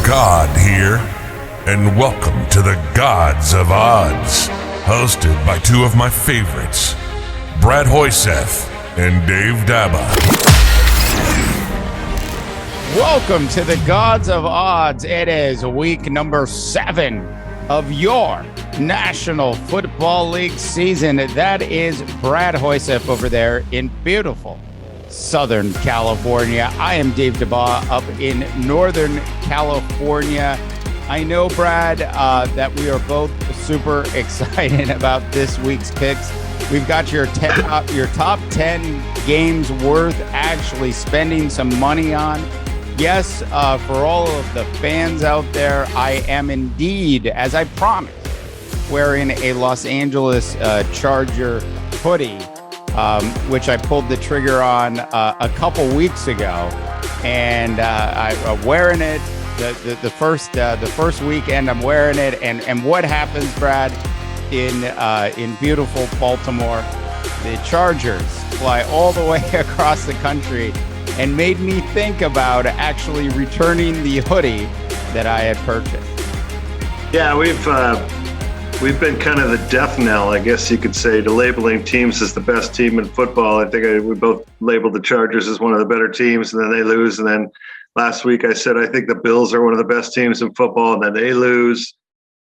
God here, and welcome to the Gods of Odds, hosted by two of my favorites, Brad Hoyseth and Dave Daba. Welcome to the Gods of Odds. It is week number 7 of your National Football League season. That is Brad Hoyseth over there in beautiful Southern California. I am Dave Daba up in Northern California. I know, Brad, that we are both super excited about this week's picks. We've got your top 10 games worth actually spending some money on. Yes, for all of the fans out there, I am indeed, as I promised, wearing a Los Angeles Charger hoodie, which I pulled the trigger on a couple weeks ago, and I'm wearing it the first weekend. I'm wearing it, and what happens, Brad, in beautiful Baltimore? The Chargers fly all the way across the country and made me think about actually returning the hoodie that I had purchased. Yeah, we've been kind of the death knell, I guess you could say, to labeling teams as the best team in football. I think we both labeled the Chargers as one of the better teams, and then they lose. And then last week I said I think the Bills are one of the best teams in football, and then they lose.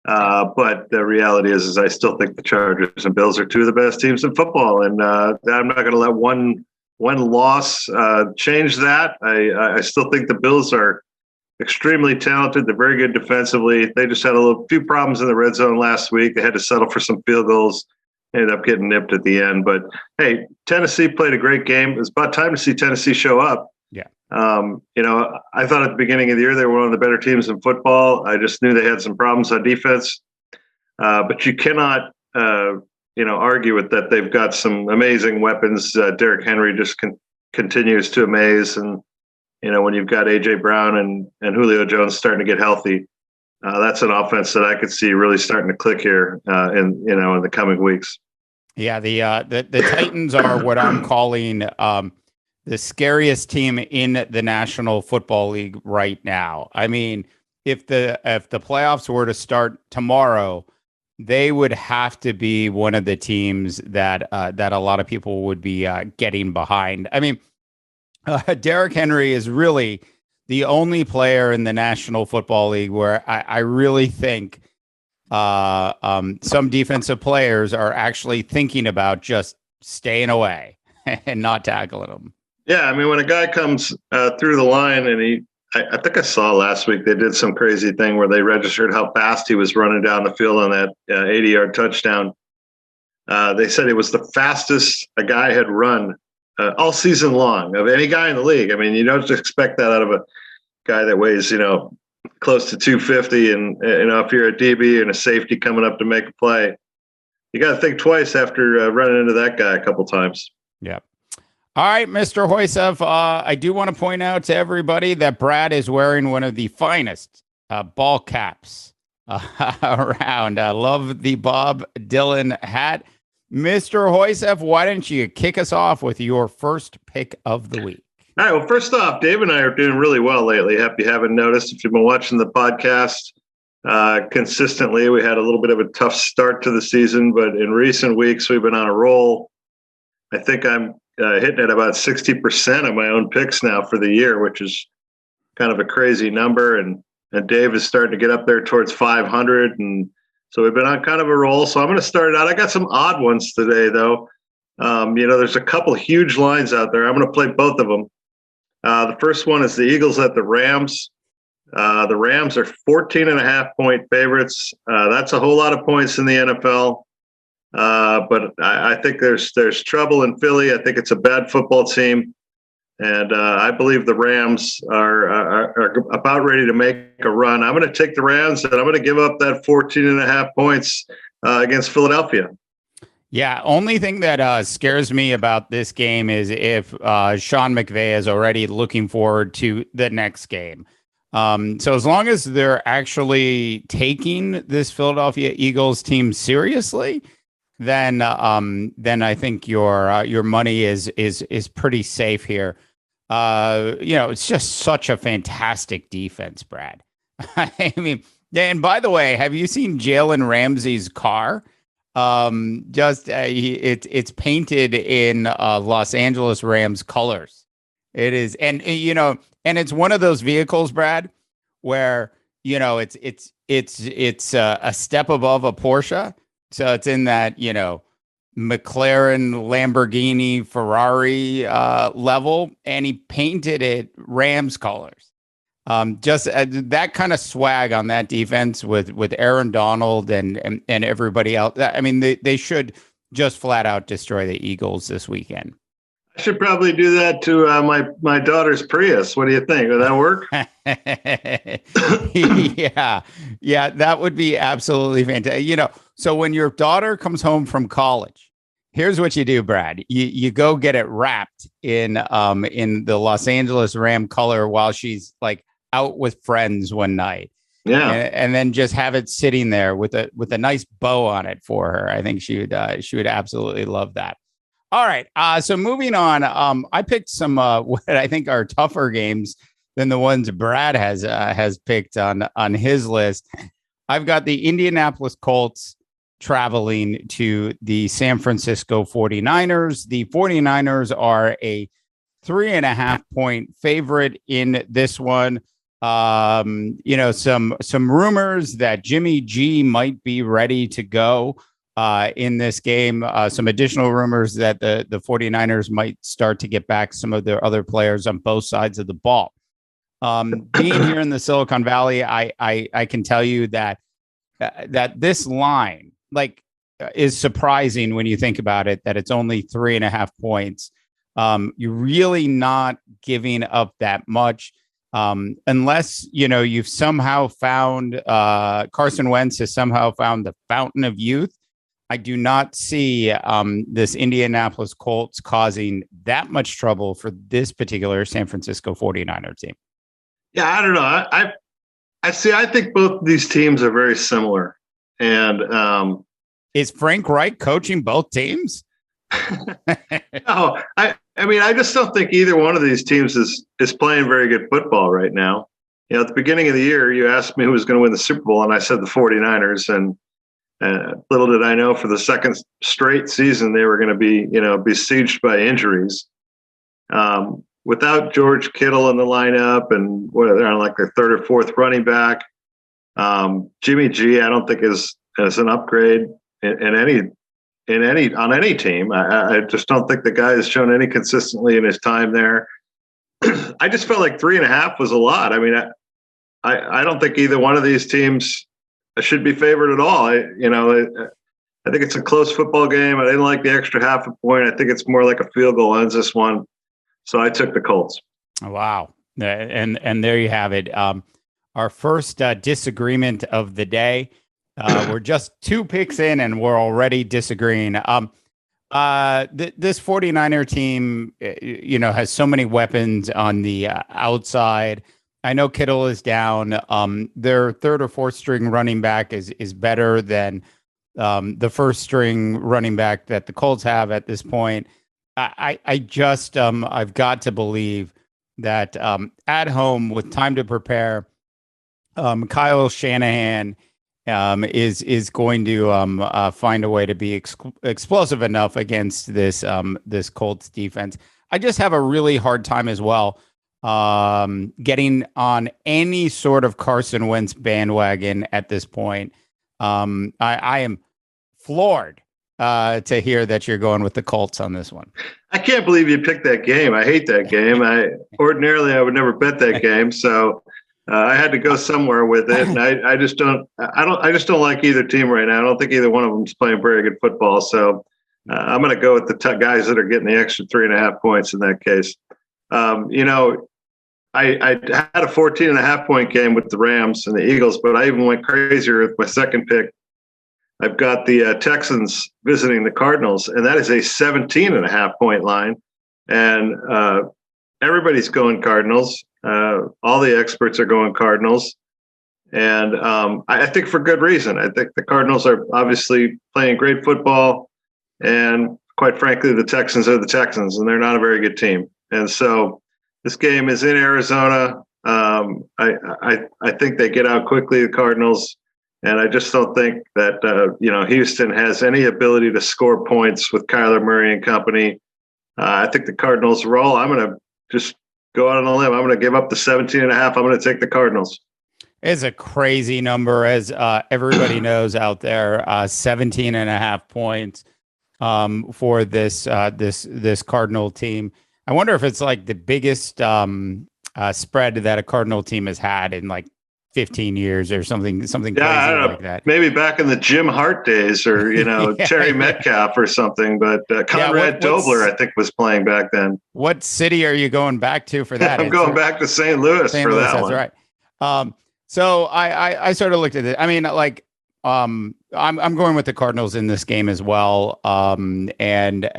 But the reality is I still think the Chargers and Bills are two of the best teams in football, and I'm not going to let one loss change that. I still think the Bills are extremely talented. They're very good defensively. They just had a few problems in the red zone last week. They had to settle for some field goals. Ended up getting nipped at the end. But, hey, Tennessee played a great game. It's about time to see Tennessee show up. Yeah. I thought at the beginning of the year they were one of the better teams in football. I just knew they had some problems on defense. But you cannot argue with that. They've got some amazing weapons. Derrick Henry just continues to amaze. And, when you've got A.J. Brown and Julio Jones starting to get healthy, that's an offense that I could see really starting to click here in the coming weeks. Yeah, the Titans are what I'm calling the scariest team in the National Football League right now. I mean, if the playoffs were to start tomorrow, they would have to be one of the teams that a lot of people would be getting behind. I mean, Derrick Henry is really the only player in the National Football League where I really think some defensive players are actually thinking about just staying away and not tackling him. Yeah, I mean, when a guy comes through the line and I think I saw last week they did some crazy thing where they registered how fast he was running down the field on that 80-yard touchdown. They said it was the fastest a guy had run all season long of any guy in the league. I mean, you don't expect that out of a guy that weighs, close to 250. And, if you're a DB and a safety coming up to make a play, you got to think twice after running into that guy a couple times. Yeah. All right, Mr. Hoyseth, I do want to point out to everybody that Brad is wearing one of the finest ball caps around. I love the Bob Dylan hat. Mr. Hoyseth, why don't you kick us off with your first pick of the week? All right, well, first off, Dave and I are doing really well lately. If you haven't noticed, if you've been watching the podcast consistently, we had a little bit of a tough start to the season, but in recent weeks, we've been on a roll. I think I'm hitting at about 60% of my own picks now for the year, which is kind of a crazy number. And Dave is starting to get up there towards 500. And so we've been on kind of a roll. So I'm going to start it out. I got some odd ones today, though. There's a couple huge lines out there. I'm going to play both of them. The first one is the Eagles at the Rams. The Rams are 14.5-point favorites. That's a whole lot of points in the NFL. But I think there's trouble in Philly. I think it's a bad football team. And I believe the Rams are about ready to make a run. I'm going to take the Rams, and I'm going to give up that 14.5 points against Philadelphia. Yeah, only thing that scares me about this game is if Sean McVay is already looking forward to the next game. So as long as they're actually taking this Philadelphia Eagles team seriously, then I think your money is pretty safe here. It's just such a fantastic defense, Brad. I mean, and by the way, have you seen Jalen Ramsey's car? It's painted in Los Angeles Rams colors. It is, and and it's one of those vehicles, Brad, where it's a step above a Porsche, so it's in that McLaren, Lamborghini, Ferrari level, and he painted it Rams colors. Just that kind of swag on that defense with Aaron Donald and everybody else. I mean, they should just flat out destroy the Eagles this weekend. I should probably do that to my daughter's Prius. What do you think? Would that work? Yeah, that would be absolutely fantastic. So when your daughter comes home from college, here's what you do, Brad. You go get it wrapped in the Los Angeles Ram color while she's like out with friends one night. Yeah, and then just have it sitting there with a nice bow on it for her. I think she would absolutely love that. All right. So moving on, I picked some what I think are tougher games than the ones Brad has picked on his list. I've got the Indianapolis Colts traveling to the San Francisco 49ers. The 49ers are a 3.5 point favorite in this one. Some rumors that Jimmy G might be ready to go in this game. Some additional rumors that the 49ers might start to get back some of their other players on both sides of the ball. Being here in the Silicon Valley, I can tell you that this line is surprising when you think about it, that it's only 3.5 points. You're really not giving up that much. Unless, you've somehow found Carson Wentz has somehow found the fountain of youth. I do not see this Indianapolis Colts causing that much trouble for this particular San Francisco 49er team. Yeah, I don't know. I think both of these teams are very similar. And is Frank Reich coaching both teams? No, I mean, I just don't think either one of these teams is playing very good football right now. At the beginning of the year, you asked me who was going to win the Super Bowl, and I said the 49ers. And little did I know, for the second straight season, they were going to be, besieged by injuries. Without George Kittle in the lineup, and they're on like their third or fourth running back. Jimmy G, I don't think is an upgrade on any team. I just don't think the guy has shown any consistency in his time there. I just felt like 3.5 was a lot. I mean, I don't think either one of these teams should be favored at all. I think it's a close football game. I didn't like the extra half a point. I think it's more like a field goal ends this one. So I took the Colts. Wow. And there you have it. Our first disagreement of the day. We're just 2 picks in and we're already disagreeing. This 49er team, has so many weapons on the outside. I know Kittle is down. Their third or fourth string running back is better than the first string running back that the Colts have at this point. I've got to believe that at home with time to prepare, Kyle Shanahan is going to find a way to be explosive enough against this Colts defense. I just have a really hard time as well getting on any sort of Carson Wentz bandwagon at this point. I am floored to hear that you're going with the Colts on this one. I can't believe you picked that game. I hate that game. Ordinarily I would never bet that game, so I had to go somewhere with it. And I just don't like either team right now. I don't think either one of them is playing very good football. So I'm going to go with the guys that are getting the extra 3.5 points in that case. I had a 14.5 point game with the Rams and the Eagles, but I even went crazier with my second pick. I've got the Texans visiting the Cardinals, and that is a 17.5 point line. And everybody's going Cardinals. All the experts are going Cardinals. And I think for good reason. I think the Cardinals are obviously playing great football. And quite frankly, the Texans are the Texans, and they're not a very good team. And so this game is in Arizona. I think they get out quickly, the Cardinals, and I just don't think that Houston has any ability to score points with Kyler Murray and company. I think the Cardinals roll. I'm going to just go out on a limb. I'm going to give up the 17.5. I'm going to take the Cardinals. It's a crazy number, as everybody knows out there. 17.5 points for this Cardinal team. I wonder if it's like the biggest spread that a Cardinal team has had in like 15 years or something crazy like that. Maybe back in the Jim Hart days, or Terry Metcalf or something. But Conrad Dobler, I think, was playing back then. What city are you going back to for that? I'm going back to St. Louis for that that's one. Right. So I sort of looked at it. I mean, like, I'm going with the Cardinals in this game as well. And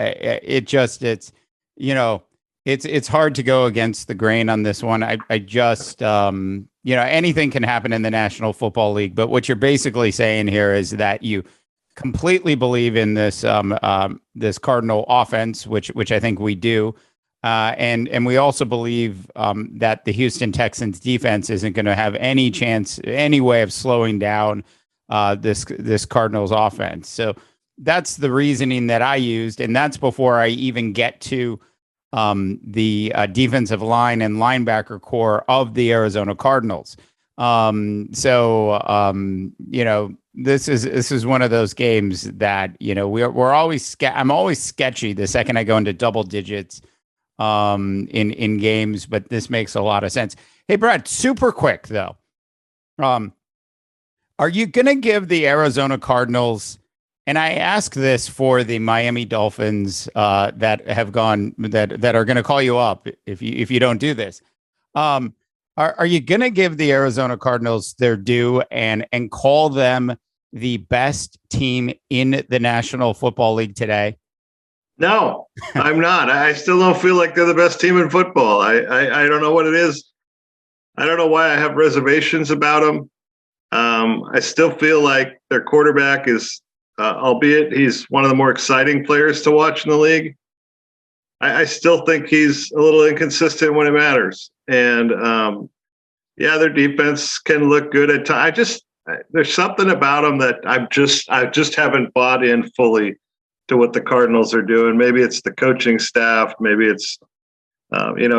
it's hard to go against the grain on this one. I just, anything can happen in the National Football League, but what you're basically saying here is that you completely believe in this, this Cardinal offense, which I think we do. And we also believe that the Houston Texans defense isn't going to have any chance, any way of slowing down this Cardinals offense. So that's the reasoning that I used, and that's before I even get to the defensive line and linebacker core of the Arizona Cardinals. This is one of those games that we're always I'm always sketchy the second I go into double digits in games, but this makes a lot of sense. Hey, Brad, super quick though. Are you going to give the Arizona Cardinals, and I ask this for the Miami Dolphins that have gone, that are going to call you up if you don't do this. Are you going to give the Arizona Cardinals their due and call them the best team in the National Football League today? No, I'm not. I still don't feel like they're the best team in football. I don't know what it is. I don't know why I have reservations about them. I still feel like their quarterback is, albeit he's one of the more exciting players to watch in the league, I still think he's a little inconsistent when it matters. And their defense can look good at times. There's something about them that I just haven't bought in fully to what the Cardinals are doing. Maybe it's the coaching staff. Maybe it's,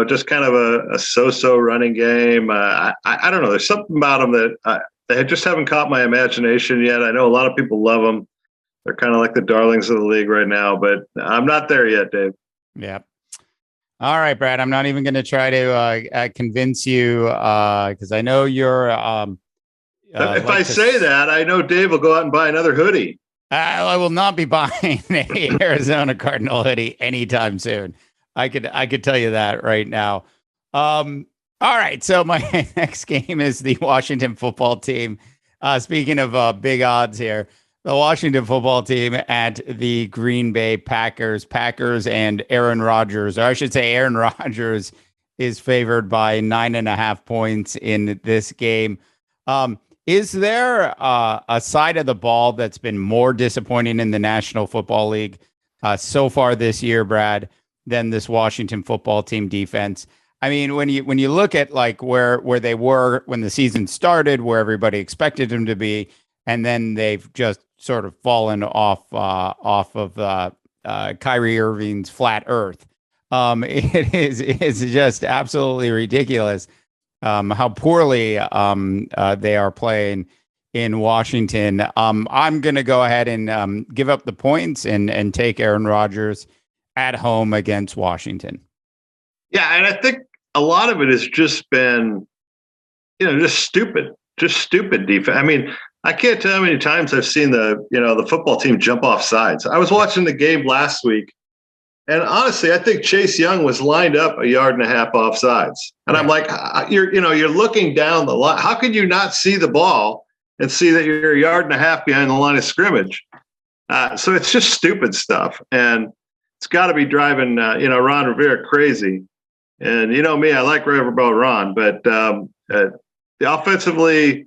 just kind of a so-so running game. I don't know. There's something about them that they just haven't caught my imagination yet. I know a lot of people love them. They're kind of like the darlings of the league right now, but I'm not there yet, Dave. Yeah. All right, Brad. I'm not even going to try to convince you because I know you're. If I say that, I know Dave will go out and buy another hoodie. I will not be buying an Arizona Cardinal hoodie anytime soon. I could tell you that right now. All right, so my next game is the Washington Football Team. Speaking of big odds here, the Washington Football Team at the Green Bay Packers. Packers and Aaron Rodgers, or I should say Aaron Rodgers, is favored by 9.5 points in this game. Is there a side of the ball that's been more disappointing in the National Football League so far this year, Brad, than this Washington Football Team defense? I mean, when you look at like where they were when the season started, where everybody expected them to be, and then they've just sort of fallen off of Kyrie Irving's flat Earth. It's just absolutely ridiculous. How poorly they are playing in Washington. I'm going to go ahead and give up the points and take Aaron Rodgers at home against Washington. Yeah, and I think a lot of it has just been, just stupid defense. I mean, I can't tell how many times I've seen the football team jump off sides. I was watching the game last week, and honestly, I think Chase Young was lined up 1.5 yards off sides. And I'm like, you're looking down the line. How could you not see the ball and see that you're 1.5 yards behind the line of scrimmage? So it's just stupid stuff. And it's got to be driving, Ron Rivera crazy. And me, I like Riverboat Ron, but offensively,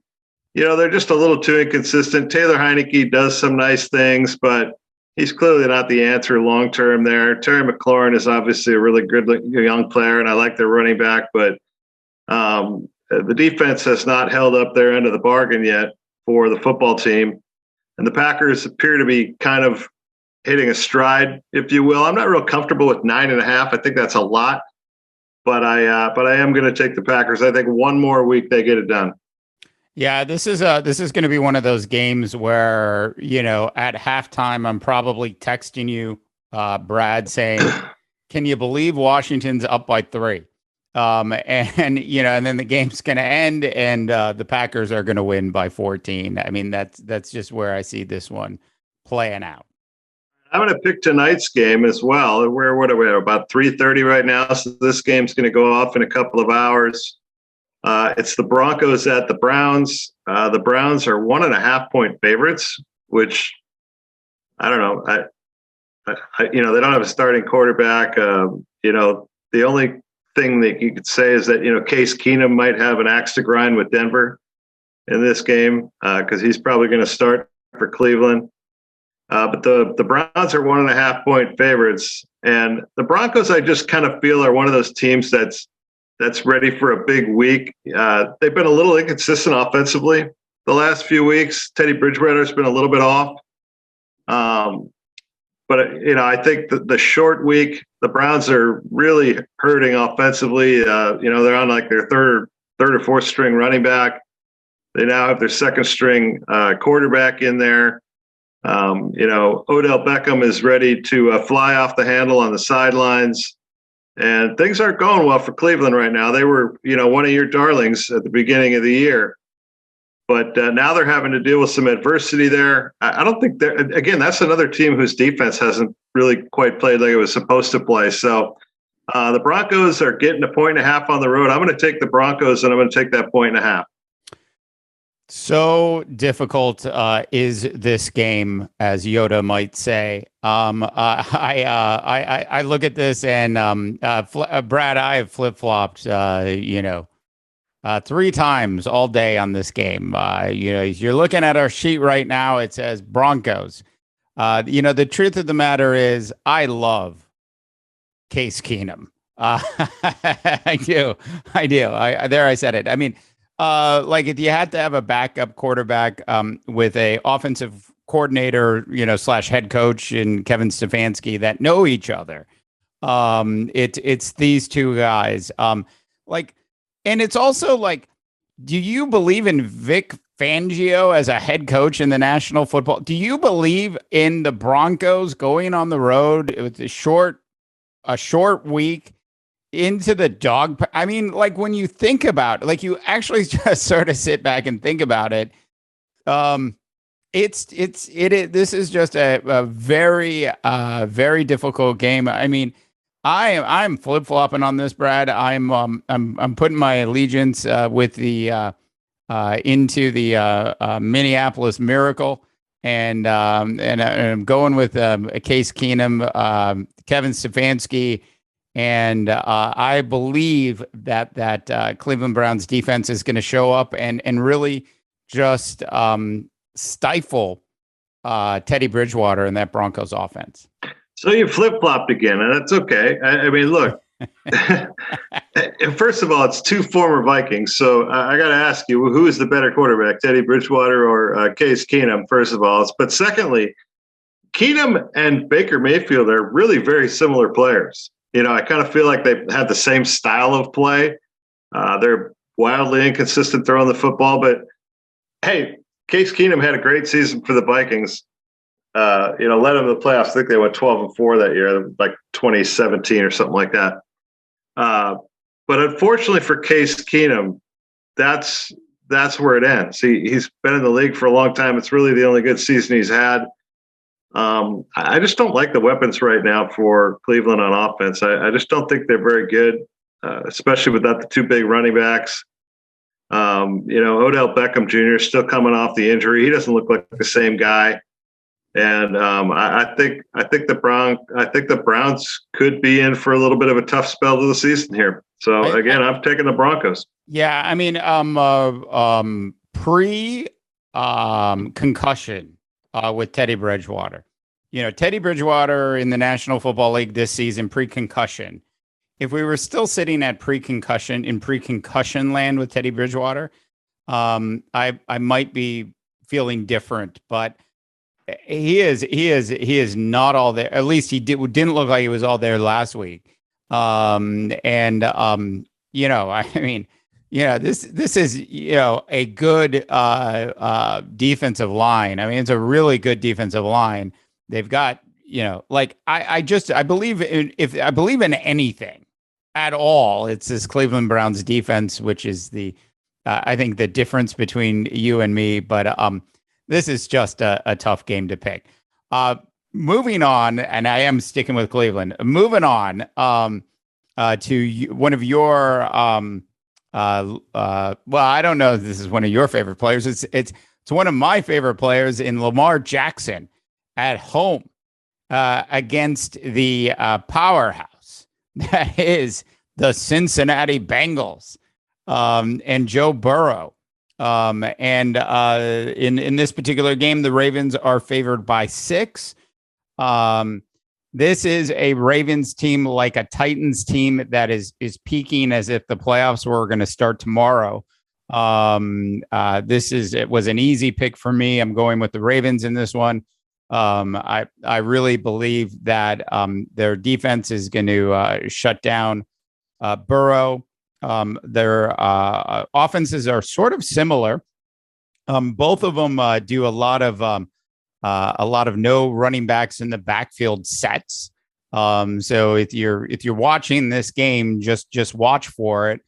they're just a little too inconsistent. Taylor Heineke does some nice things, but he's clearly not the answer long-term there. Terry McLaurin is obviously a really good young player, and I like their running back, but the defense has not held up their end of the bargain yet for the football team. And the Packers appear to be kind of hitting a stride, if you will. I'm not real comfortable with 9.5. I think that's a lot, but I am going to take the Packers. I think one more week they get it done. Yeah, this is going to be one of those games where, at halftime, I'm probably texting you, Brad, saying, "Can you believe Washington's up by 3?" And then the game's going to end, and the Packers are going to win by 14. I mean, that's just where I see this one playing out. I'm going to pick tonight's game as well. What are we at? About 3:30 right now. So this game's going to go off in a couple of hours. It's the Broncos at the Browns. The Browns are 1.5-point favorites, which I don't know. They don't have a starting quarterback. The only thing that you could say is that, Case Keenum might have an axe to grind with Denver in this game because he's probably going to start for Cleveland. But the Browns are 1.5-point favorites, and the Broncos, I just kind of feel, are one of those teams that's ready for a big week. They've been a little inconsistent offensively the last few weeks. Teddy Bridgewater's been a little bit off. But I think the short week, the Browns are really hurting offensively. They're on like their third or fourth string running back. They now have their second string quarterback in there. Odell Beckham is ready to fly off the handle on the sidelines. And things aren't going well for Cleveland right now. They were, one of your darlings at the beginning of the year. But now they're having to deal with some adversity there. I don't think that's another team whose defense hasn't really quite played like it was supposed to play. So the Broncos are getting 1.5 on the road. I'm going to take the Broncos, and I'm going to take that 1.5. So difficult is this game, as Yoda might say. I look at this and Brad, I have flip-flopped, 3 times all day on this game. You're looking at our sheet right now. It says Broncos. The truth of the matter is, I love Case Keenum. I do. I said it. I mean, if you had to have a backup quarterback with a offensive coordinator, / head coach and Kevin Stefanski that know each other, it's these two guys. And it's also do you believe in Vic Fangio as a head coach in the National Football? Do you believe in the Broncos going on the road with a short week into the dog? I mean, when you think about it, you actually just sort of sit back and think about it. This is just a very, very difficult game. I mean, I'm flip-flopping on this, Brad. I'm putting my allegiance with the into the Minneapolis Miracle, and I'm going with Case Keenum, Kevin Stefanski. And I believe that Cleveland Browns defense is going to show up and really just stifle Teddy Bridgewater and that Broncos offense. So you flip-flopped again, and that's okay. I mean, look, first of all, it's 2 former Vikings. So I got to ask you, who is the better quarterback, Teddy Bridgewater or Case Keenum, first of all? But secondly, Keenum and Baker Mayfield are really very similar players. I kind of feel like they have the same style of play. They're wildly inconsistent throwing the football, but hey, Case Keenum had a great season for the Vikings. Led them to the playoffs. I think they went 12-4 that year, like 2017 or something like that. But unfortunately for Case Keenum, that's where it ends. He's been in the league for a long time. It's really the only good season he's had. I just don't like the weapons right now for Cleveland on offense. I just don't think they're very good, especially without the 2 big running backs. Odell Beckham Jr. is still coming off the injury. He doesn't look like the same guy. And I think the Browns could be in for a little bit of a tough spell of the season here. So again, I'm taking the Broncos. Yeah, I mean, concussion with Teddy Bridgewater. Teddy Bridgewater in the National Football League this season, pre-concussion. if we were still sitting at pre-concussion land with Teddy Bridgewater, I might be feeling different, but he is not all there. At least didn't look like he was all there last week. This is, a good defensive line. I mean, it's a really good defensive line. They've got, I believe in anything at all, it's this Cleveland Browns defense, which is I think the difference between you and me. But this is just a tough game to pick. Moving on, and I am sticking with Cleveland. Moving on to one of your well, I don't know if this is one of your favorite players. It's one of my favorite players in Lamar Jackson at home against the powerhouse that is the Cincinnati Bengals and Joe Burrow. In this particular game, the Ravens are favored by 6. This is a Ravens team like a Titans team that is peaking as if the playoffs were going to start tomorrow. It was an easy pick for me. I'm going with the Ravens in this one. I really believe that their defense is going to shut down Burrow. Their offenses are sort of similar. Both of them do a lot of no running backs in the backfield sets. So if you're watching this game, just watch for it.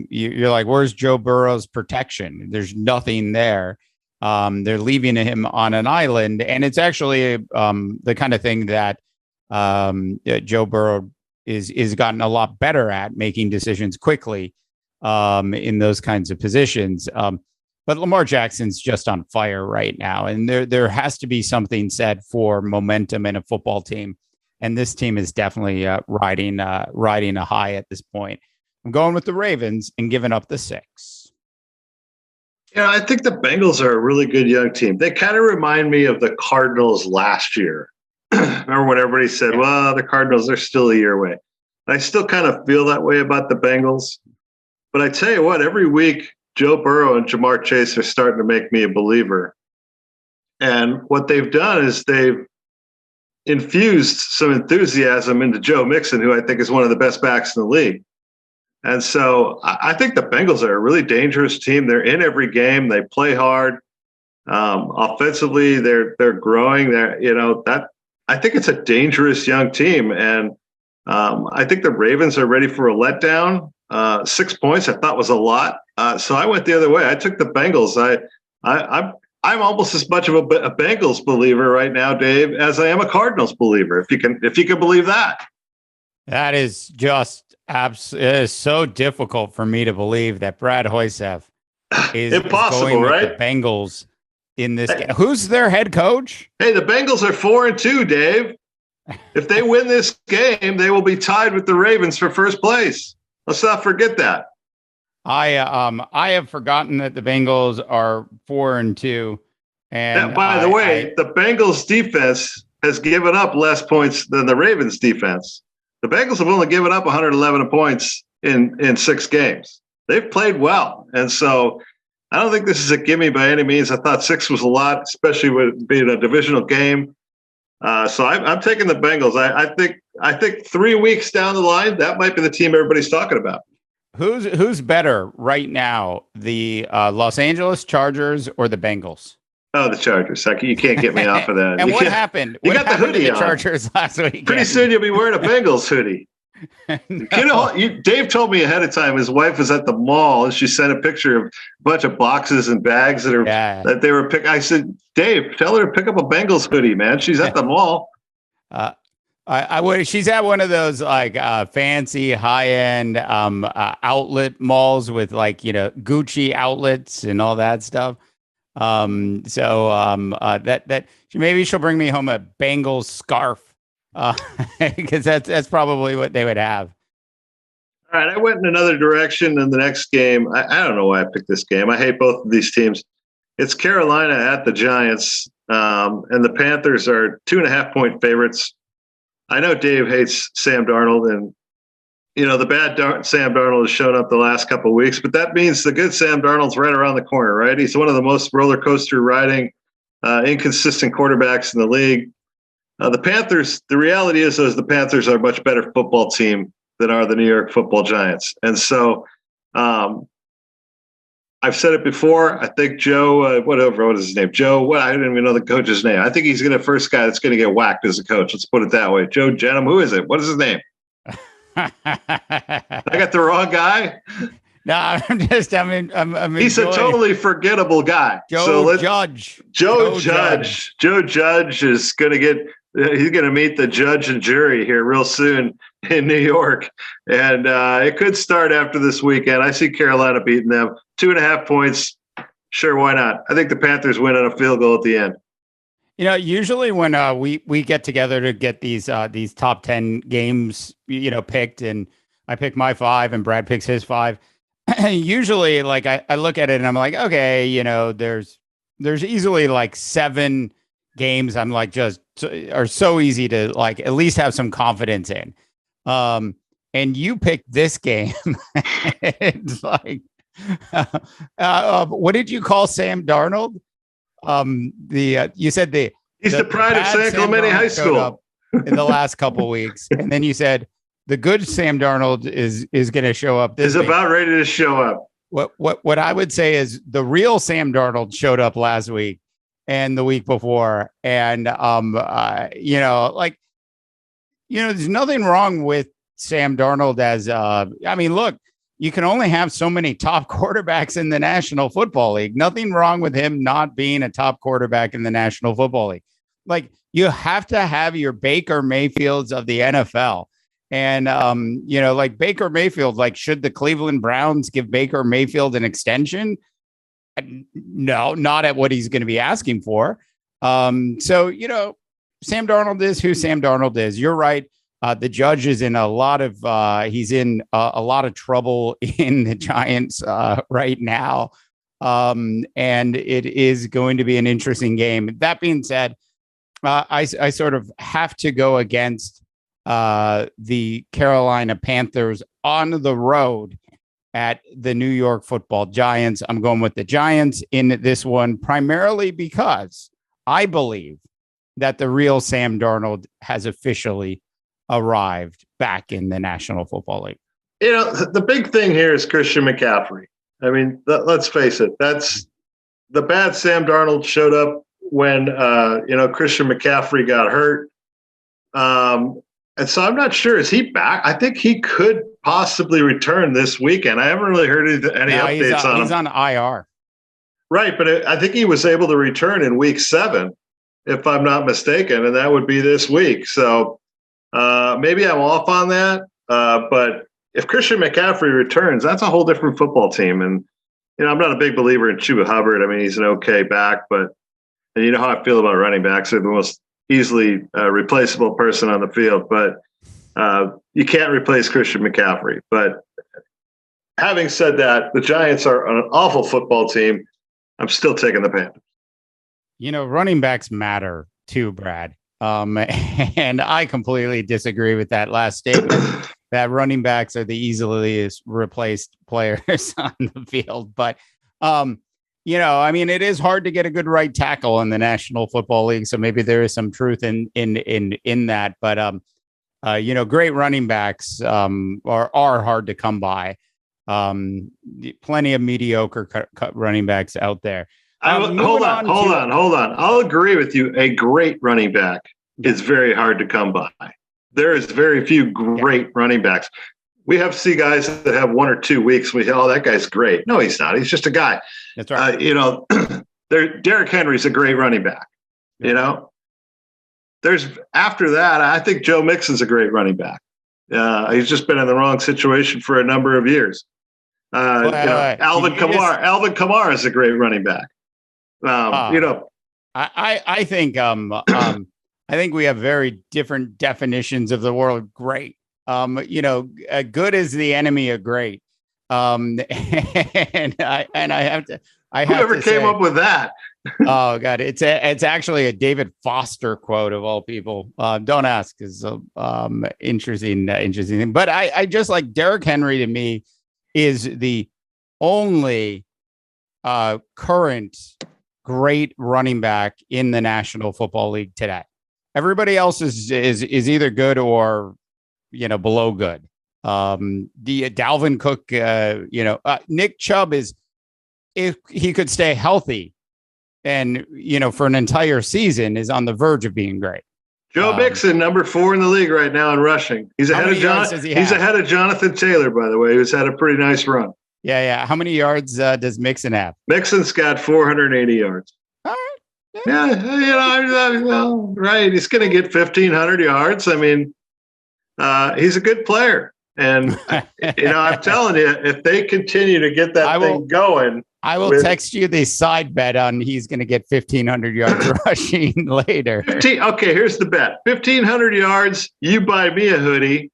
You're like, where's Joe Burrow's protection? There's nothing there. They're leaving him on an island, and it's actually the kind of thing that Joe Burrow is gotten a lot better at, making decisions quickly in those kinds of positions. But Lamar Jackson's just on fire right now, and there has to be something said for momentum in a football team, and this team is definitely riding a high at this point. I'm going with the Ravens and giving up the 6. Yeah, I think the Bengals are a really good young team. They kind of remind me of the Cardinals last year. Remember when everybody said, well, the Cardinals are still a year away. I still kind of feel that way about the Bengals. But I tell you what, every week, Joe Burrow and Jamar Chase are starting to make me a believer. And what they've done is they've infused some enthusiasm into Joe Mixon, who I think is one of the best backs in the league. And so I think the Bengals are a really dangerous team. They're in every game. They play hard. Offensively, they're growing. I think it's a dangerous young team. And I think the Ravens are ready for a letdown. 6 points I thought was a lot. So I went the other way. I took the Bengals. I'm almost as much of a Bengals believer right now, Dave, as I am a Cardinals believer. If you can believe that. That is just it is so difficult for me to believe that Brad Hoyseth is going with the Bengals in this game. Who's their head coach? Hey, the Bengals are 4-2, Dave. If they win this game, they will be tied with the Ravens for first place. Let's not forget that. I have forgotten that the Bengals are 4-2. And by the way, the Bengals defense has given up less points than the Ravens defense. The Bengals have only given up 111 points in 6 games. They've played well. And so I don't think this is a gimme by any means. I thought 6 was a lot, especially with being a divisional game. So I'm taking the Bengals. I think 3 weeks down the line, that might be the team everybody's talking about. Who's better right now, the Los Angeles Chargers or the Bengals? Oh, the Chargers. You can't get me off of that. And what happened? You got the hoodie to the on. Chargers last week. Pretty soon you'll be wearing a Bengals hoodie. No. Dave told me ahead of time his wife was at the mall and she sent a picture of a bunch of boxes and bags that they were picking. I said, Dave, tell her to pick up a Bengals hoodie, man. She's at the mall. I would. She's at one of those like fancy high-end outlet malls with Gucci outlets and all that stuff. That maybe she'll bring me home a Bengals scarf because that's probably what they would have. All right, I went in another direction in the next game. I don't know why I picked this game. I hate both of these teams. It's Carolina at the Giants, and the Panthers are 2.5-point favorites. I know Dave hates Sam Darnold, and the bad Sam Darnold has shown up the last couple of weeks, but that means the good Sam Darnold's right around the corner, right? He's one of the most roller coaster riding, inconsistent quarterbacks in the league. The Panthers, the reality is the Panthers are a much better football team than are the New York Football Giants. And so I've said it before. I think Joe, what is his name? Joe, I don't even know the coach's name. I think he's going to first guy that's going to get whacked as a coach. Let's put it that way. Joe Jenham, who is it? What is his name? I got the wrong guy. No, I'm he's a totally forgettable guy. Joe Judge is going to he's going to meet the judge and jury here real soon in New York. And it could start after this weekend. I see Carolina beating them 2.5 points. Sure. Why not? I think the Panthers win on a field goal at the end. Usually when we get together to get these top 10 games, picked, and I pick my 5 and Brad picks his 5. Usually, like I look at it and I'm like, okay, there's easily like 7 games I'm like are so easy to like at least have some confidence in. And you picked this game. It's like, what did you call Sam Darnold? You said he's the pride of San Clemente High School in the last couple weeks, and then you said the good Sam Darnold is going to show up. Is about ready to show up. What I would say is the real Sam Darnold showed up last week and the week before, and there's nothing wrong with Sam Darnold as look. You can only have so many top quarterbacks in the National Football League. Nothing wrong with him not being a top quarterback in the National Football League. Like, you have to have your Baker Mayfields of the NFL. And, like Baker Mayfield, like, should the Cleveland Browns give Baker Mayfield an extension? No, not at what he's going to be asking for. Sam Darnold is who Sam Darnold is. You're right. The judge is in a lot of trouble in the Giants right now. And it is going to be an interesting game. That being said, I sort of have to go against the Carolina Panthers on the road at the New York Football Giants. I'm going with the Giants in this one, primarily because I believe that the real Sam Darnold has officially arrived back in the National Football League. The big thing here is Christian McCaffrey. I mean, let's face it. That's the bad Sam Darnold showed up when, Christian McCaffrey got hurt. And so I'm not sure. Is he back? I think he could possibly return this weekend. I haven't really heard any updates on him. He's on IR. Right, but I think he was able to return in week 7, if I'm not mistaken, and that would be this week. So maybe I'm off on that. But if Christian McCaffrey returns, that's a whole different football team. And, I'm not a big believer in Chuba Hubbard. I mean, he's an okay back, and you know how I feel about running backs. They're the most easily replaceable person on the field, but you can't replace Christian McCaffrey. But having said that, the Giants are an awful football team. I'm still taking the Panthers. Running backs matter too, Brad. And I completely disagree with that last statement that running backs are the easily replaced players on the field. But, it is hard to get a good right tackle in the National Football League. So maybe there is some truth in that. But, great running backs are hard to come by. Plenty of mediocre running backs out there. Hold on. I'll agree with you. A great running back is very hard to come by. There is very few great running backs. We have to see guys that have 1 or 2 weeks. We say, oh, that guy's great. No, he's not. He's just a guy. That's right. Derrick Henry's a great running back. There's after that, I think Joe Mixon's a great running back. He's just been in the wrong situation for a number of years. Alvin Kamara is a great running back. I think we have very different definitions of the word great. Good is the enemy of great. And I Whoever came up with that? Oh God, it's actually a David Foster quote of all people. Don't ask, is interesting thing. But I just like Derrick Henry to me is the only current great running back in the National Football League today. Everybody else is either good or below good. The Dalvin Cook, Nick Chubb is, if he could stay healthy and, for an entire season, is on the verge of being great. Joe Mixon, number 4 in the league right now in rushing. He's ahead of He's ahead of Jonathan Taylor, by the way, who's had a pretty nice run. Yeah. How many yards does Mixon have? Mixon's got 480 yards. All right. Yeah, right. He's going to get 1,500 yards. I mean, he's a good player. And, I'm telling you, if they continue to get that thing going. I will text you the side bet on he's going to get 1,500 yards rushing later. Okay, here's the bet. 1,500 yards, you buy me a hoodie.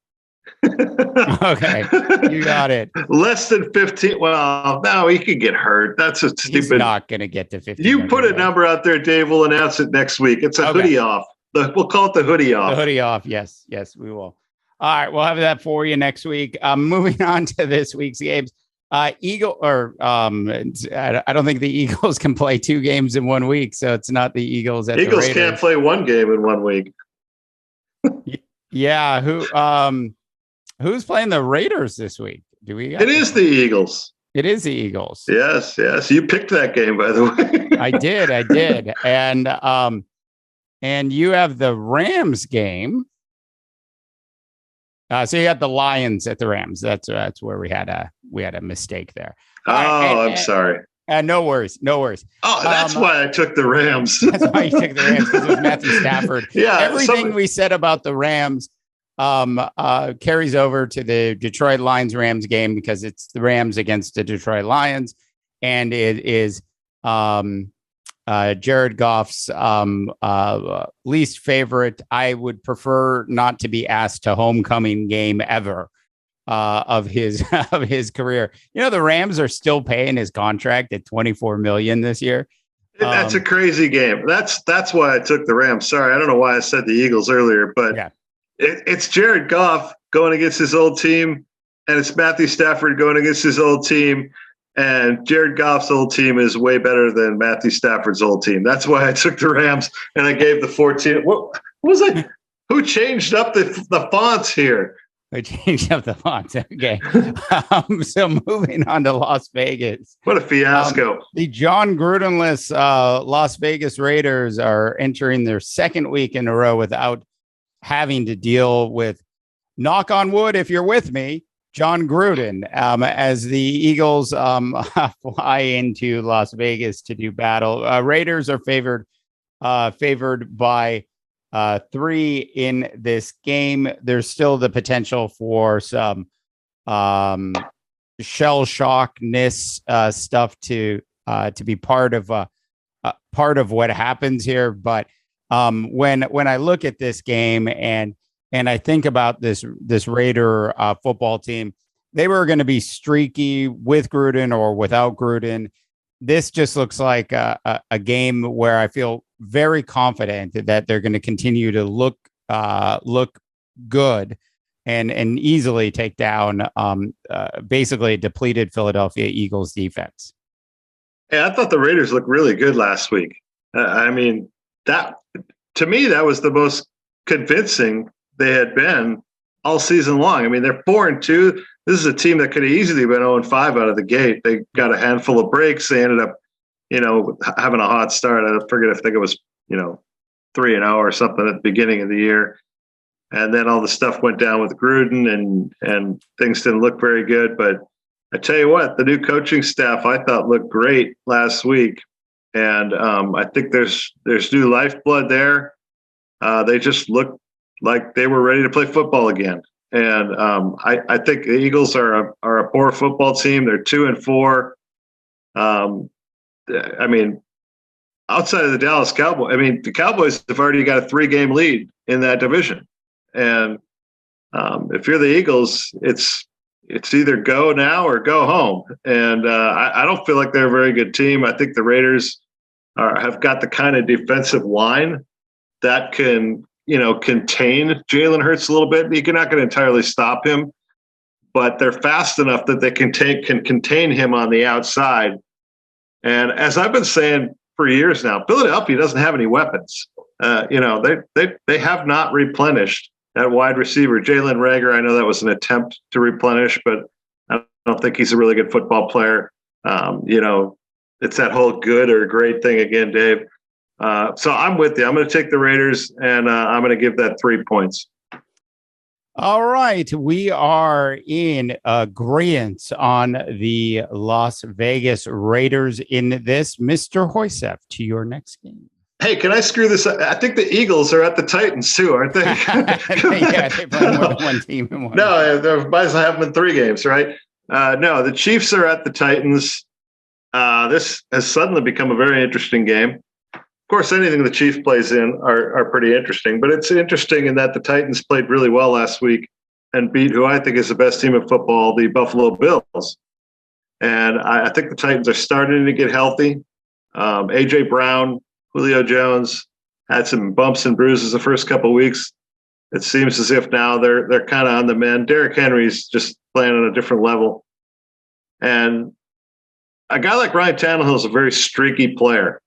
Okay, you got it. Less than 15. Well, no, he could get hurt. That's a stupid. He's not going to get to 15. You put a number out there, Dave. We'll announce it next week. It's a hoodie off. We'll call it the hoodie off. The hoodie off. Yes, we will. All right, we'll have that for you next week. Moving on to this week's games. I don't think the Eagles can play 2 games in 1 week, so it's not the Eagles. Eagles can't play 1 game in 1 week. Yeah, who's playing the Raiders this week? It is the Eagles. It is the Eagles. Yes. You picked that game, by the way. I did. And you have the Rams game. So you got the Lions at the Rams. That's where we had a mistake there. I'm sorry. No worries. Oh, that's why I took the Rams. That's why you took the Rams, because it was Matthew Stafford. Yeah. Everything we said about the Rams carries over to the Detroit Lions-Rams game, because it's the Rams against the Detroit Lions, and it is Jared Goff's least favorite. I would prefer not to be asked to homecoming game ever of his career. The Rams are still paying his contract at $24 million this year. That's a crazy game. That's why I took the Rams. Sorry, I don't know why I said the Eagles earlier, but yeah. It's Jared Goff going against his old team, and it's Matthew Stafford going against his old team. And Jared Goff's old team is way better than Matthew Stafford's old team. That's why I took the Rams, and I gave the 14. What was it? Who changed up the fonts here? We changed up the fonts. Okay. So moving on to Las Vegas. What a fiasco. The John Grudenless Las Vegas Raiders are entering their second week in a row without having to deal with, knock on wood if you're with me, John Gruden, as the Eagles fly into Las Vegas to do battle. Raiders are favored by 3 in this game. There's still the potential for some shell shockness stuff to be part of what happens here. But when I look at this game and I think about this Raider football team, they were going to be streaky with Gruden or without Gruden. This just looks like a game where I feel very confident that they're going to continue to look good and easily take down basically a depleted Philadelphia Eagles defense. Yeah, I thought the Raiders looked really good last week. I mean, that to me, that was the most convincing they had been all season long. I mean, they're 4-2. This is a team that could have easily been 0-5 out of the gate. They got a handful of breaks. They ended up, having a hot start. I think it was, 3-0 or something at the beginning of the year. And then all the stuff went down with Gruden and things didn't look very good. But I tell you what, the new coaching staff I thought looked great last week. And I think there's new lifeblood there. They just look like they were ready to play football again. And I think the Eagles are a poor football team. They're 2-4. I mean, outside of the Dallas Cowboys, the Cowboys have already got a 3-game lead in that division. And if you're the Eagles, it's it's either go now or go home. And I don't feel like they're a very good team. I think the Raiders have got the kind of defensive line that can, contain Jalen Hurts a little bit. You're not going to entirely stop him, but they're fast enough that they can contain him on the outside. And as I've been saying for years now, Philadelphia doesn't have any weapons. They have not replenished at wide receiver. Jalen Reagor, I know that was an attempt to replenish, but I don't think he's a really good football player. It's that whole good or great thing again, Dave. So I'm with you. I'm going to take the Raiders, and I'm going to give that 3 points. All right. We are in agreement on the Las Vegas Raiders in this. Mr. Hoysef, to your next game. Hey, can I screw this up? I think the Eagles are at the Titans too, aren't they? Yeah, they play more than one team in one. No, they might as well have them in 3 games, right? No, the Chiefs are at the Titans. This has suddenly become a very interesting game. Of course, anything the Chiefs plays in are pretty interesting, but it's interesting in that the Titans played really well last week and beat who I think is the best team in football, the Buffalo Bills. And I think the Titans are starting to get healthy. A.J. Brown, Julio Jones had some bumps and bruises the first couple of weeks. It seems as if now they're kind of on the mend. Derrick Henry's just playing on a different level. And a guy like Ryan Tannehill is a very streaky player.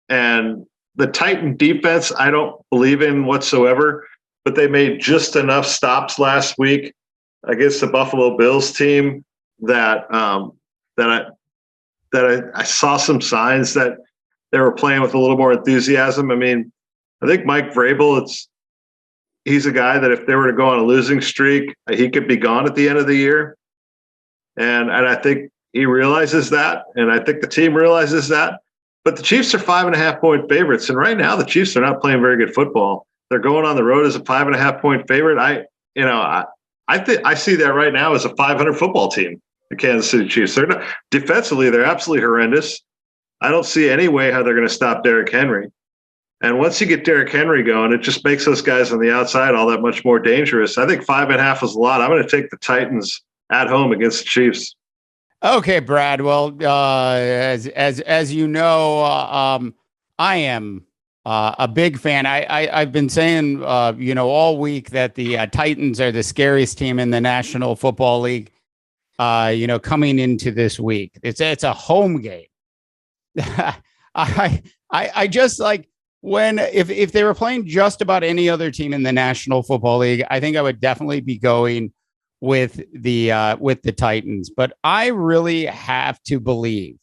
And the Titan defense, I don't believe in whatsoever, but they made just enough stops last week against the Buffalo Bills team that I saw some signs that they were playing with a little more enthusiasm. I mean, I think Mike Vrabel, he's a guy that if they were to go on a losing streak, he could be gone at the end of the year. And I think he realizes that, and I think the team realizes that. But the Chiefs are 5.5-point favorites, and right now the Chiefs are not playing very good football. They're going on the road as a 5.5-point favorite. I see that right now as a 500 football team, the Kansas City Chiefs. They're not defensively, they're absolutely horrendous. I don't see any way how they're going to stop Derrick Henry. And once you get Derrick Henry going, it just makes those guys on the outside all that much more dangerous. I think 5.5 is a lot. I'm going to take the Titans at home against the Chiefs. Okay, Brad. Well, as you know, I am a big fan. I've been saying, all week that the Titans are the scariest team in the National Football League. Coming into this week, it's a home game. I just like when if they were playing just about any other team in the National Football League, I think I would definitely be going with the Titans. But I really have to believe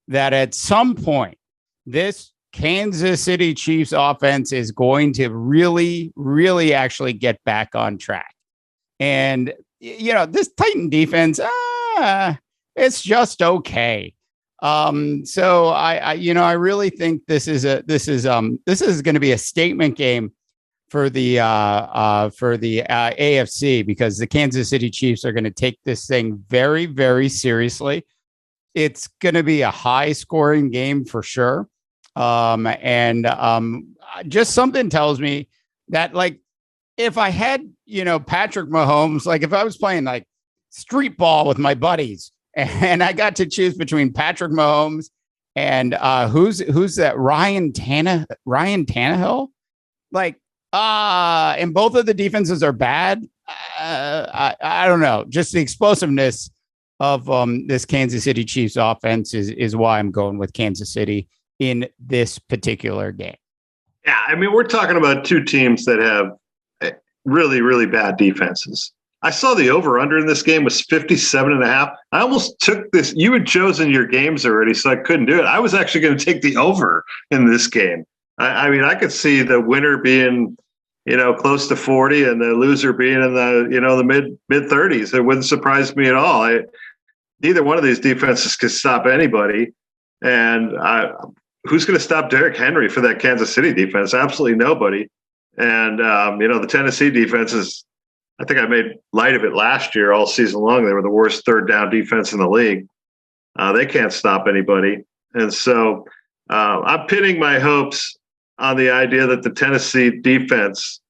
that at some point this Kansas City Chiefs offense is going to really, really actually get back on track. And this Titan defense, it's just okay. So I really think this is going to be a statement game for the AFC, because the Kansas City Chiefs are going to take this thing very, very seriously. It's going to be a high scoring game for sure. Just something tells me that, like, if I had, Patrick Mahomes, like if I was playing like street ball with my buddies and I got to choose between Patrick Mahomes and who's that Ryan Tannehill, like, and both of the defenses are bad. I don't know. Just the explosiveness of this Kansas City Chiefs offense is why I'm going with Kansas City in this particular game. Yeah, I mean, we're talking about two teams that have really, really bad defenses. I saw the over-under in this game was 57.5. I almost took this. You had chosen your games already, so I couldn't do it. I was actually going to take the over in this game. I mean, I could see the winner being, close to 40 and the loser being in the, the mid 30s. It wouldn't surprise me at all. Neither one of these defenses could stop anybody. And who's going to stop Derrick Henry for that Kansas City defense? Absolutely nobody. And, the Tennessee defense is, I think I made light of it last year all season long. They were the worst third down defense in the league. They can't stop anybody. And so I'm pinning my hopes on the idea that the Tennessee defense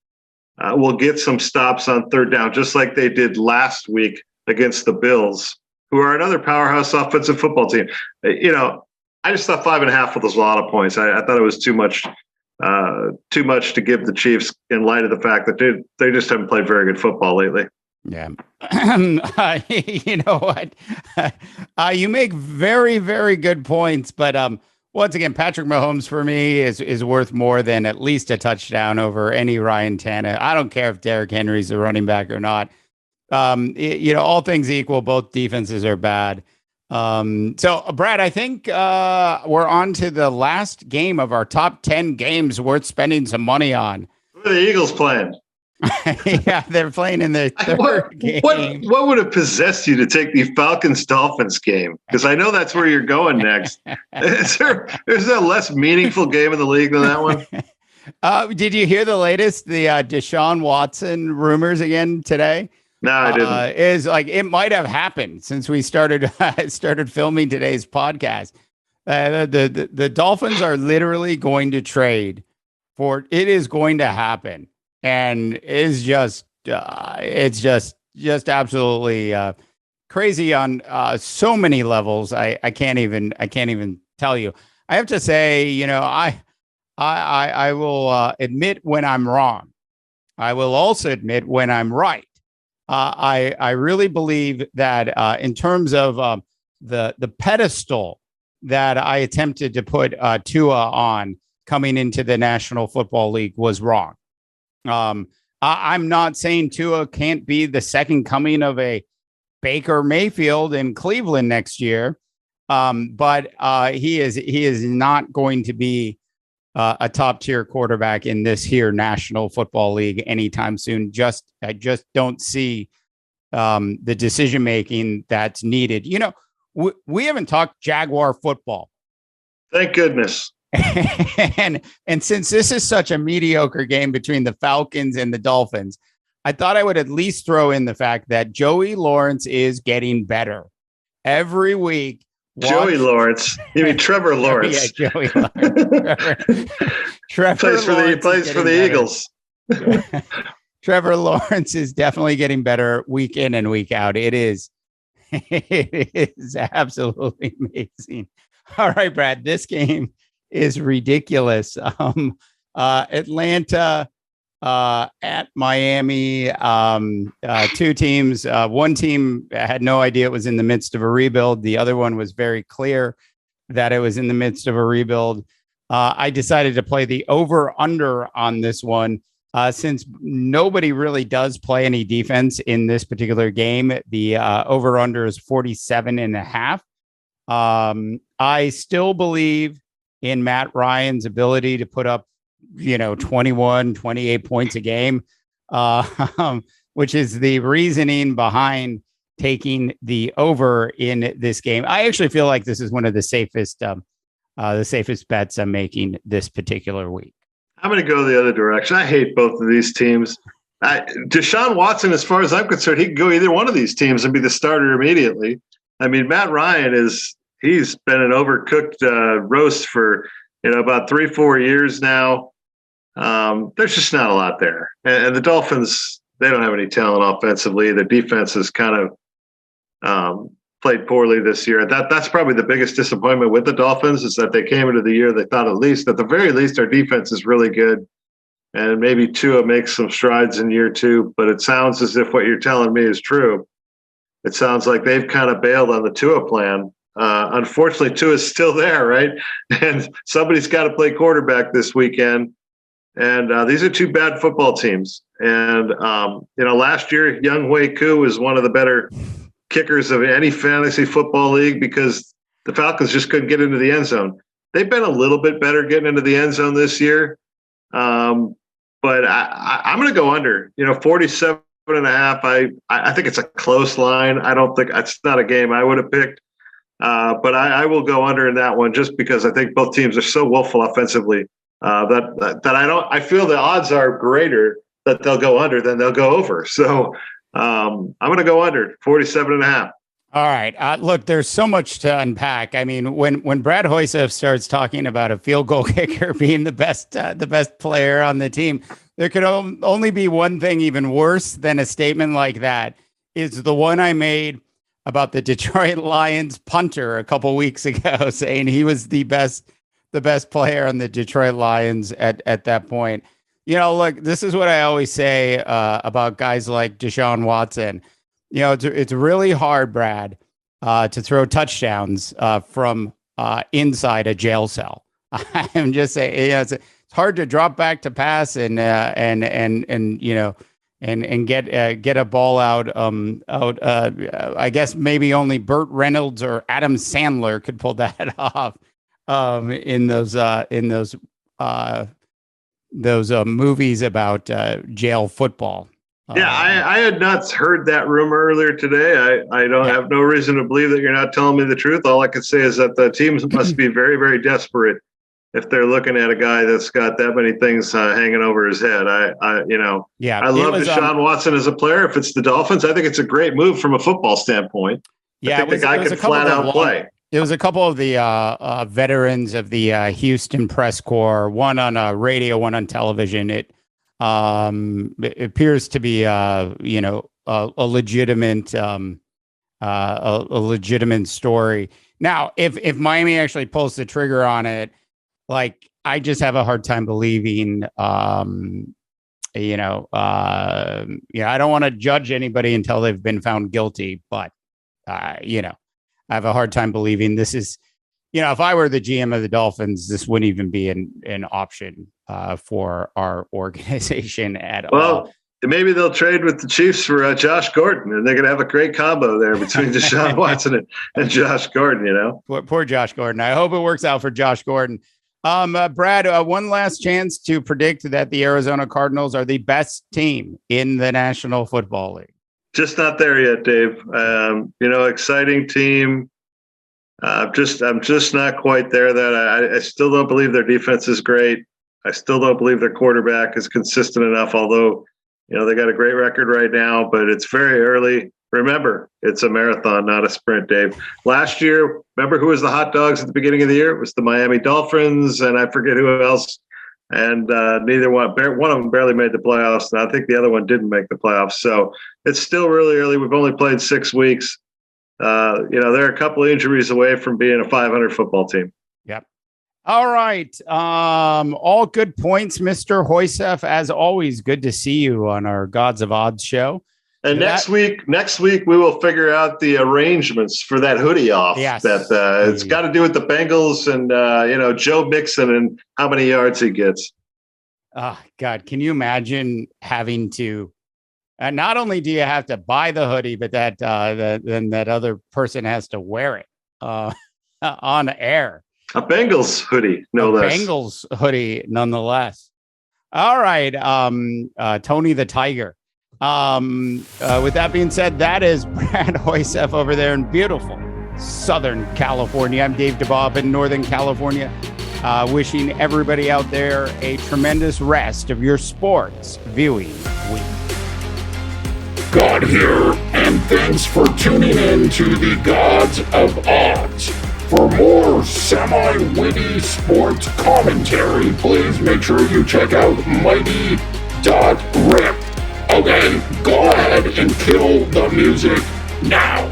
will get some stops on third down, just like they did last week against the Bills, who are another powerhouse offensive football team. I just thought 5.5 was a lot of points. I thought it was too much to give the Chiefs in light of the fact that they just haven't played very good football lately. Yeah. You know what? You make very, very good points. But once again, Patrick Mahomes for me is worth more than at least a touchdown over any Ryan Tannehill. I don't care if Derrick Henry's a running back or not. All things equal, both defenses are bad. So, Brad, I think we're on to the last game of our top 10 games worth spending some money on. Who are the Eagles playing? Yeah, they're playing in their third game. What would have possessed you to take the Falcons-Dolphins game? Because I know that's where you're going next. Is there a less meaningful game in the league than that one? Did you hear the latest, the Deshaun Watson rumors again today? No, I didn't. Is like it might have happened since we started filming today's podcast. The Dolphins are literally going to trade for it. Is going to happen, and it's just absolutely crazy on so many levels. I can't even tell you. I have to say, I will admit when I'm wrong. I will also admit when I'm right. I really believe that in terms of the pedestal that I attempted to put Tua on coming into the National Football League was wrong. I'm not saying Tua can't be the second coming of a Baker Mayfield in Cleveland next year, but he is not going to be a top tier quarterback in this here National Football League anytime soon. I just don't see the decision making that's needed. We haven't talked Jaguar football. Thank goodness. and since this is such a mediocre game between the Falcons and the Dolphins, I thought I would at least throw in the fact that Joey Lawrence is getting better every week. Joey Lawrence. You mean Trevor Lawrence? Yeah, Joey Lawrence. Trevor plays for the Eagles. Trevor Lawrence is definitely getting better week in and week out. It is absolutely amazing. All right, Brad, this game is ridiculous. Atlanta at Miami, two teams. One team had no idea it was in the midst of a rebuild. The other one was very clear that it was in the midst of a rebuild. I decided to play the over-under on this one since nobody really does play any defense in this particular game. The over-under is 47.5. I still believe in Matt Ryan's ability to put up 21, 28 points a game, which is the reasoning behind taking the over in this game. I actually feel like this is one of the safest bets I'm making this particular week. I'm going to go the other direction. I hate both of these teams. Deshaun Watson, as far as I'm concerned, he can go either one of these teams and be the starter immediately. I mean, Matt Ryan he's been an overcooked roast for about 3-4 years now. There's just not a lot there. And the Dolphins, they don't have any talent offensively. Their defense has kind of played poorly this year. That's probably the biggest disappointment with the Dolphins is that they came into the year, they thought at the very least, our defense is really good. And maybe Tua makes some strides in year two, but it sounds as if what you're telling me is true. It sounds like they've kind of bailed on the Tua plan. Unfortunately, Tua is still there, right? And somebody's got to play quarterback this weekend. And these are two bad football teams. And, last year, Young Wei Koo was one of the better kickers of any fantasy football league because the Falcons just couldn't get into the end zone. They've been a little bit better getting into the end zone this year. But I'm going to go under, 47.5. I think it's a close line. I don't think it's not a game I would have picked. But I will go under in that one just because I think both teams are so woeful offensively. I feel the odds are greater that they'll go under than they'll go over. So I'm going to go under 47.5. All right. Look, there's so much to unpack. I mean, when Brad Hoysef starts talking about a field goal kicker being the best player on the team, there could only be one thing even worse than a statement like that. is the one I made about the Detroit Lions punter a couple weeks ago, saying he was the best player on the Detroit Lions at that point. Look, this is what I always say about guys like Deshaun Watson. It's really hard, Brad, to throw touchdowns from inside a jail cell. I'm just saying, it's hard to drop back to pass and get a ball out. I guess maybe only Burt Reynolds or Adam Sandler could pull that off in those movies about jail football. Yeah, I had not heard that rumor earlier today. I don't have no reason to believe that you're not telling me the truth. All I can say is that the teams must be very, very desperate if they're looking at a guy that's got that many things hanging over his head. I love Deshaun Watson as a player. If it's the Dolphins, I think it's a great move from a football standpoint. I think the guy can flat out play. It was a couple of the veterans of the Houston press corps, one on radio, one on television. It appears to be a legitimate story. Now, if Miami actually pulls the trigger on it, like, I just have a hard time believing, I don't want to judge anybody until they've been found guilty, but, I have a hard time believing this is, if I were the GM of the Dolphins, this wouldn't even be an option for our organization at all. Well, maybe they'll trade with the Chiefs for Josh Gordon, and they're going to have a great combo there between Deshaun Watson and Josh Gordon, Poor Josh Gordon. I hope it works out for Josh Gordon. Brad, one last chance to predict that the Arizona Cardinals are the best team in the National Football League. Just not there yet, Dave. Exciting team. I'm just not quite there. That I still don't believe their defense is great. I still don't believe their quarterback is consistent enough, although, they got a great record right now, but it's very early. Remember, it's a marathon, not a sprint, Dave. Last year, remember who was the hot dogs at the beginning of the year? It was the Miami Dolphins, and I forget who else. And neither one of them barely made the playoffs, and I think the other one didn't make the playoffs. So it's still really early. We've only played 6 weeks. They're a couple of injuries away from being a 500 football team. Yep. All right. All good points, Mr. Hoysef. As always, good to see you on our Gods of Odds show. And next week we will figure out the arrangements for that hoodie off. Yes. It's got to do with the Bengals and Joe Mixon and how many yards he gets. Oh God, can you imagine having to? Not only do you have to buy the hoodie, but then that other person has to wear it on air. A Bengals hoodie, no less. Bengals hoodie, nonetheless. All right, Tony the Tiger. With that being said, that is Brad Hoysef over there in beautiful Southern California. I'm Dave DeBob in Northern California, wishing everybody out there a tremendous rest of your sports viewing week. God here, and thanks for tuning in to the Gods of Odds. For more semi-witty sports commentary, please make sure you check out Mighty.Rip. Okay, go ahead and kill the music now.